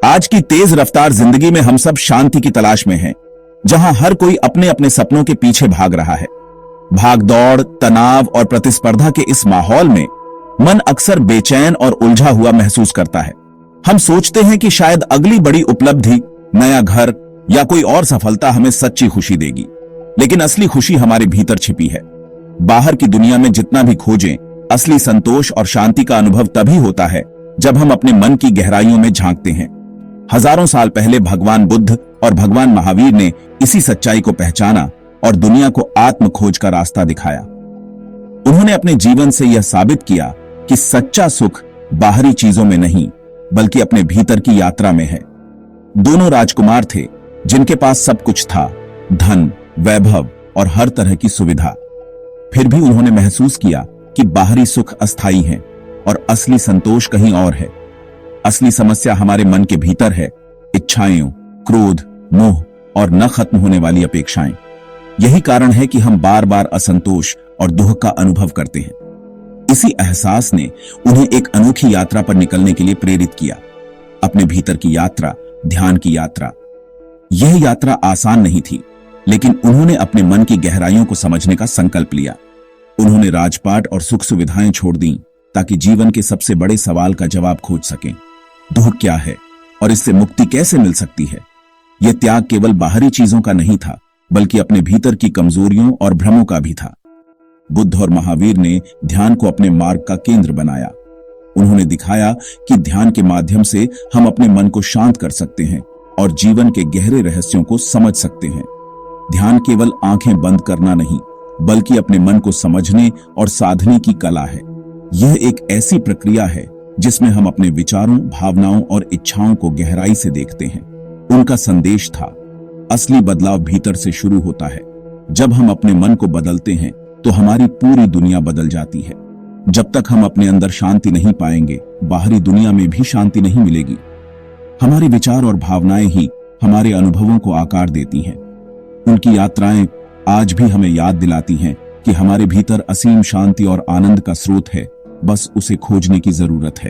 आज की तेज रफ्तार जिंदगी में हम सब शांति की तलाश में हैं, जहां हर कोई अपने अपने सपनों के पीछे भाग रहा है। भाग दौड़, तनाव और प्रतिस्पर्धा के इस माहौल में मन अक्सर बेचैन और उलझा हुआ महसूस करता है। हम सोचते हैं कि शायद अगली बड़ी उपलब्धि, नया घर या कोई और सफलता हमें सच्ची खुशी देगी, लेकिन असली खुशी हमारे भीतर छिपी है। बाहर की दुनिया में जितना भी खोजें, असली संतोष और शांति का अनुभव तभी होता है जब हम अपने मन की गहराइयों में झांकते हैं। हजारों साल पहले भगवान बुद्ध और भगवान महावीर ने इसी सच्चाई को पहचाना और दुनिया को आत्म खोज का रास्ता दिखाया। उन्होंने अपने जीवन से यह साबित किया कि सच्चा सुख बाहरी चीजों में नहीं, बल्कि अपने भीतर की यात्रा में है। दोनों राजकुमार थे जिनके पास सब कुछ था, धन, वैभव और हर तरह की सुविधा। फिर भी उन्होंने महसूस किया कि बाहरी सुख अस्थायी है और असली संतोष कहीं और है। असली समस्या हमारे मन के भीतर है, इच्छाएं, क्रोध, मोह और न खत्म होने वाली अपेक्षाएं। यही कारण है कि हम बार बार असंतोष और दुख का अनुभव करते हैं। इसी एहसास ने उन्हें एक अनोखी यात्रा पर निकलने के लिए प्रेरित किया। अपने भीतर की यात्रा, ध्यान की यात्रा। यह यात्रा आसान नहीं थी, लेकिन उन्होंने अपने मन की गहराइयों को समझने का संकल्प लिया। उन्होंने राजपाट और सुख सुविधाएं छोड़ दी ताकि जीवन के सबसे बड़े सवाल का जवाब खोज सकें। दुख क्या है और इससे मुक्ति कैसे मिल सकती है? यह त्याग केवल बाहरी चीजों का नहीं था, बल्कि अपने भीतर की कमजोरियों और भ्रमों का भी था। बुद्ध और महावीर ने ध्यान को अपने मार्ग का केंद्र बनाया। उन्होंने दिखाया कि ध्यान के माध्यम से हम अपने मन को शांत कर सकते हैं और जीवन के गहरे रहस्यों को समझ सकते हैं। ध्यान केवल आंखें बंद करना नहीं, बल्कि अपने मन को समझने और साधने की कला है। यह एक ऐसी प्रक्रिया है जिसमें हम अपने विचारों, भावनाओं और इच्छाओं को गहराई से देखते हैं। उनका संदेश था, असली बदलाव भीतर से शुरू होता है। जब हम अपने मन को बदलते हैं तो हमारी पूरी दुनिया बदल जाती है। जब तक हम अपने अंदर शांति नहीं पाएंगे, बाहरी दुनिया में भी शांति नहीं मिलेगी। हमारे विचार और भावनाएं ही हमारे अनुभवों को आकार देती हैं। उनकी यात्राएं आज भी हमें याद दिलाती हैं कि हमारे भीतर असीम शांति और आनंद का स्रोत है, बस उसे खोजने की जरूरत है।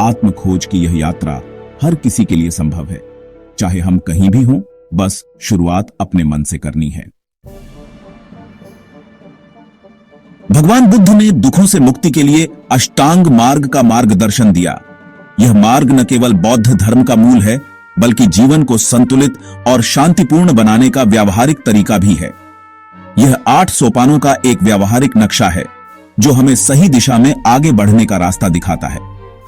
आत्म खोज की यह यात्रा हर किसी के लिए संभव है, चाहे हम कहीं भी हों, बस शुरुआत अपने मन से करनी है। भगवान बुद्ध ने दुखों से मुक्ति के लिए अष्टांग मार्ग का मार्गदर्शन दिया। यह मार्ग न केवल बौद्ध धर्म का मूल है, बल्कि जीवन को संतुलित और शांतिपूर्ण बनाने का व्यावहारिक तरीका भी है। यह 8 सोपानों का एक व्यावहारिक नक्शा है जो हमें सही दिशा में आगे बढ़ने का रास्ता दिखाता है।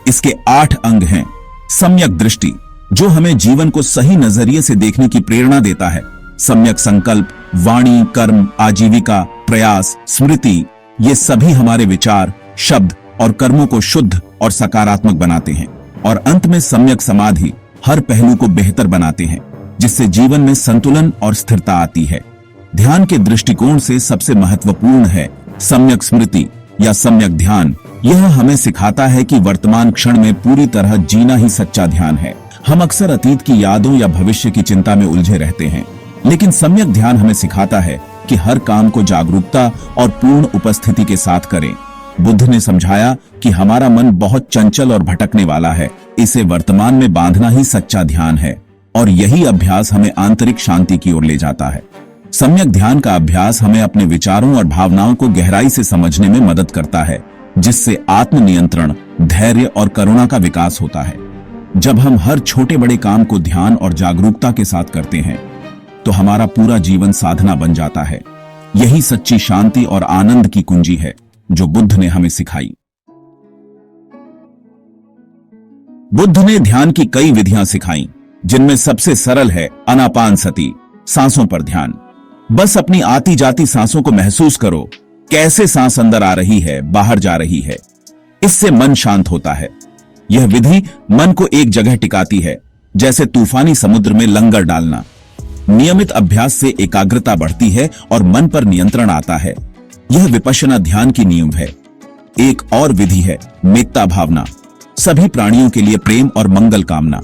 इसके 8 अंग हैं। सम्यक दृष्टि, जो हमें जीवन को सही नजरिए से देखने की प्रेरणा देता है। सम्यक संकल्प, वाणी, कर्म, आजीविका, प्रयास, स्मृति, ये सभी हमारे विचार, शब्द और कर्मों को शुद्ध और सकारात्मक बनाते हैं। और अंत में सम्यक समाधि, हर पहलू को बेहतर बनाते हैं, जिससे जीवन में संतुलन और स्थिरता आती है। ध्यान के दृष्टिकोण से सबसे महत्वपूर्ण है सम्यक स्मृति या सम्यक ध्यान। यह हमें सिखाता है कि वर्तमान क्षण में पूरी तरह जीना ही सच्चा ध्यान है। हम अक्सर अतीत की यादों या भविष्य की चिंता में उलझे रहते हैं, लेकिन सम्यक ध्यान हमें सिखाता है कि हर काम को जागरूकता और पूर्ण उपस्थिति के साथ करें। बुद्ध ने समझाया कि हमारा मन बहुत चंचल और भटकने वाला है, इसे वर्तमान में बांधना ही सच्चा ध्यान है, और यही अभ्यास हमें आंतरिक शांति की ओर ले जाता है। सम्यक ध्यान का अभ्यास हमें अपने विचारों और भावनाओं को गहराई से समझने में मदद करता है, जिससे आत्मनियंत्रण, धैर्य और करुणा का विकास होता है। जब हम हर छोटे बड़े काम को ध्यान और जागरूकता के साथ करते हैं, तो हमारा पूरा जीवन साधना बन जाता है। यही सच्ची शांति और आनंद की कुंजी है जो बुद्ध ने हमें सिखाई। बुद्ध ने ध्यान की कई विधियां सिखाई, जिनमें सबसे सरल है आनापानसति, सांसों पर ध्यान। बस अपनी आती जाती सांसों को महसूस करो, कैसे सांस अंदर आ रही है, बाहर जा रही है। इससे मन शांत होता है। यह विधि मन को एक जगह टिकाती है, जैसे तूफानी समुद्र में लंगर डालना। नियमित अभ्यास से एकाग्रता बढ़ती है और मन पर नियंत्रण आता है। यह विपश्यना ध्यान की नींव है। एक और विधि है मेत्ता भावना, सभी प्राणियों के लिए प्रेम और मंगल कामना।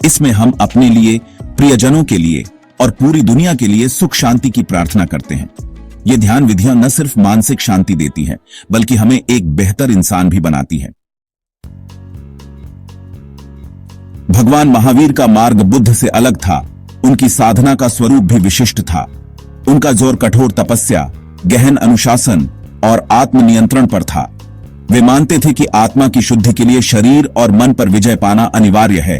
इसमें हम अपने लिए, प्रियजनों के लिए और पूरी दुनिया के लिए सुख शांति की प्रार्थना करते हैं। ये ध्यान विधियां न सिर्फ मानसिक शांति देती हैं, बल्कि हमें एक बेहतर इंसान भी बनाती हैं। भगवान महावीर का मार्ग बुद्ध से अलग था। उनकी साधना का स्वरूप भी विशिष्ट था। उनका जोर कठोर तपस्या, गहन अनुशासन और आत्मनियंत्रण पर था। वे मानते थे कि आत्मा की शुद्धि के लिए शरीर और मन पर विजय पाना अनिवार्य है।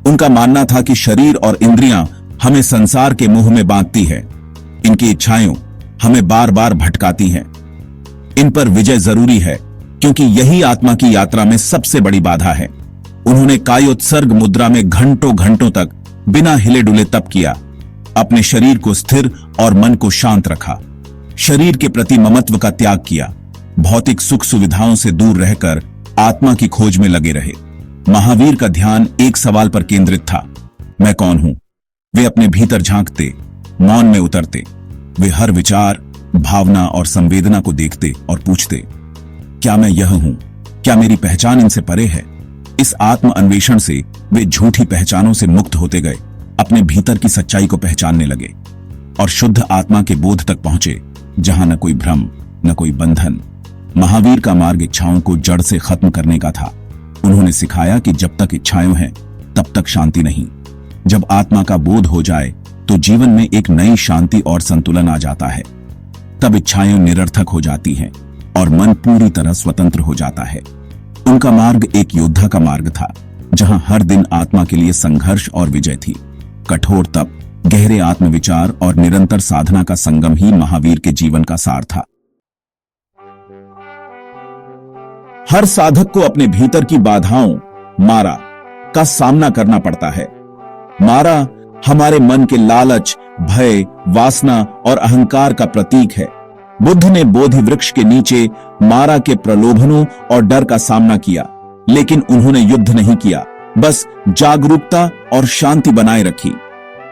उनका मानना था कि शरीर और इंद्रियां हमें संसार के मोह में बांधती है। इनकी इच्छाएं हमें बार बार भटकाती हैं। इन पर विजय जरूरी है, क्योंकि यही आत्मा की यात्रा में सबसे बड़ी बाधा है। उन्होंने कायोत्सर्ग मुद्रा में घंटों घंटों तक बिना हिले डुले तप किया, अपने शरीर को स्थिर और मन को शांत रखा, शरीर के प्रति ममत्व का त्याग किया, भौतिक सुख सुविधाओं से दूर रहकर आत्मा की खोज में लगे रहे। महावीर का ध्यान एक सवाल पर केंद्रित था, मैं कौन हूं? वे अपने भीतर झांकते, मौन में उतरते। वे हर विचार, भावना और संवेदना को देखते और पूछते, क्या मैं यह हूं? क्या मेरी पहचान इनसे परे है? इस आत्म अन्वेषण से वे झूठी पहचानों से मुक्त होते गए, अपने भीतर की सच्चाई को पहचानने लगे और शुद्ध आत्मा के बोध तक पहुंचे, जहां न कोई भ्रम, न कोई बंधन। महावीर का मार्ग इच्छाओं को जड़ से खत्म करने का था। उन्होंने सिखाया कि जब तक इच्छाएं हैं, तब तक शांति नहीं। जब आत्मा का बोध हो जाए तो जीवन में एक नई शांति और संतुलन आ जाता है। तब इच्छाएं निरर्थक हो जाती हैं और मन पूरी तरह स्वतंत्र हो जाता है। उनका मार्ग एक योद्धा का मार्ग था, जहां हर दिन आत्मा के लिए संघर्ष और विजय थी। कठोर तप, गहरे आत्मविचार और निरंतर साधना का संगम ही महावीर के जीवन का सार था। हर साधक को अपने भीतर की बाधाओं, मारा का सामना करना पड़ता है। मारा हमारे मन के लालच, भय, वासना और अहंकार का प्रतीक है। बुद्ध ने बोधि वृक्ष के नीचे मारा के प्रलोभनों और डर का सामना किया, लेकिन उन्होंने युद्ध नहीं किया, बस जागरूकता और शांति बनाए रखी।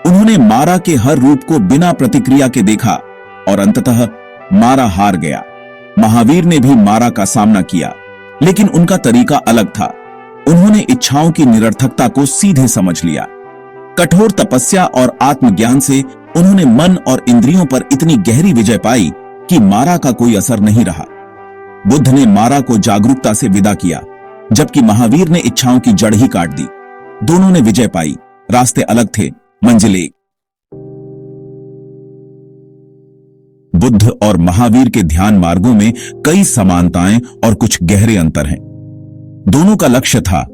उन्होंने मारा के हर रूप को बिना प्रतिक्रिया के देखा और अंततः मारा हार गया। महावीर ने भी मारा का सामना किया, लेकिन उनका तरीका अलग था। उन्होंने इच्छाओं की निरर्थकता को सीधे समझ लिया। कठोर तपस्या और आत्मज्ञान से उन्होंने मन और इंद्रियों पर इतनी गहरी विजय पाई कि मारा का कोई असर नहीं रहा। बुद्ध ने मारा को जागरूकता से विदा किया, जबकि महावीर ने इच्छाओं की जड़ ही काट दी। दोनों ने विजय पाई, रास्ते अलग थे, मंजिल एक। बुद्ध और महावीर के ध्यान मार्गों में कई समानताएं और कुछ गहरे अंतर हैं। दोनों का लक्ष्य था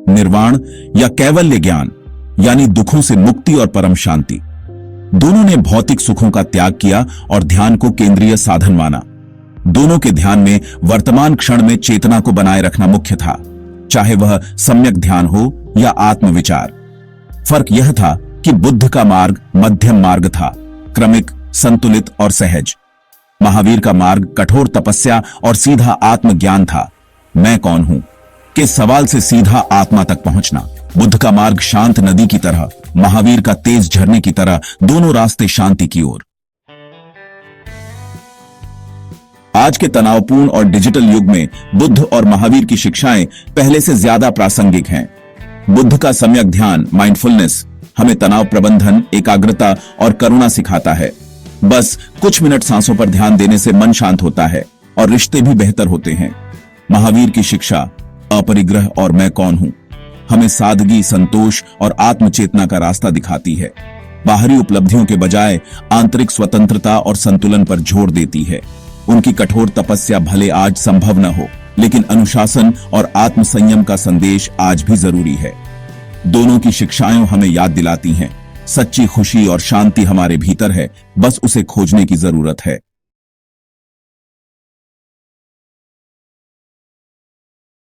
निर्वाण या कैवल्य ज्ञान, यानी दुखों से मुक्ति और परम शांति। दोनों ने भौतिक सुखों का त्याग किया और ध्यान को केंद्रीय साधन माना। दोनों के ध्यान में वर्तमान क्षण में चेतना को बनाए रखना मुख्य था, चाहे वह सम्यक ध्यान हो या आत्मविचार। फर्क यह था कि बुद्ध का मार्ग मध्यम मार्ग था, क्रमिक, संतुलित और सहज। महावीर का मार्ग कठोर तपस्या और सीधा आत्मज्ञान था। मैं कौन हूं के सवाल से सीधा आत्मा तक पहुंचना। बुद्ध का मार्ग शांत नदी की तरह, महावीर का तेज झरने की तरह, दोनों रास्ते शांति की ओर। आज के तनावपूर्ण और डिजिटल युग में बुद्ध और महावीर की शिक्षाएं पहले से ज्यादा प्रासंगिक हैं। बुद्ध का सम्यक ध्यान, माइंडफुलनेस, हमें तनाव प्रबंधन, एकाग्रता और करुणा सिखाता है। बस कुछ मिनट सांसों पर ध्यान देने से मन शांत होता है और रिश्ते भी बेहतर होते हैं। महावीर की शिक्षा, अपरिग्रह और मैं कौन हूं, हमें सादगी, संतोष और आत्मचेतना का रास्ता दिखाती है। बाहरी उपलब्धियों के बजाय आंतरिक स्वतंत्रता और संतुलन पर जोर देती है। उनकी कठोर तपस्या भले आज संभव न हो, लेकिन अनुशासन और आत्मसंयम का संदेश आज भी जरूरी है। दोनों की शिक्षाएं हमें याद दिलाती हैं, सच्ची खुशी और शांति हमारे भीतर है, बस उसे खोजने की जरूरत है।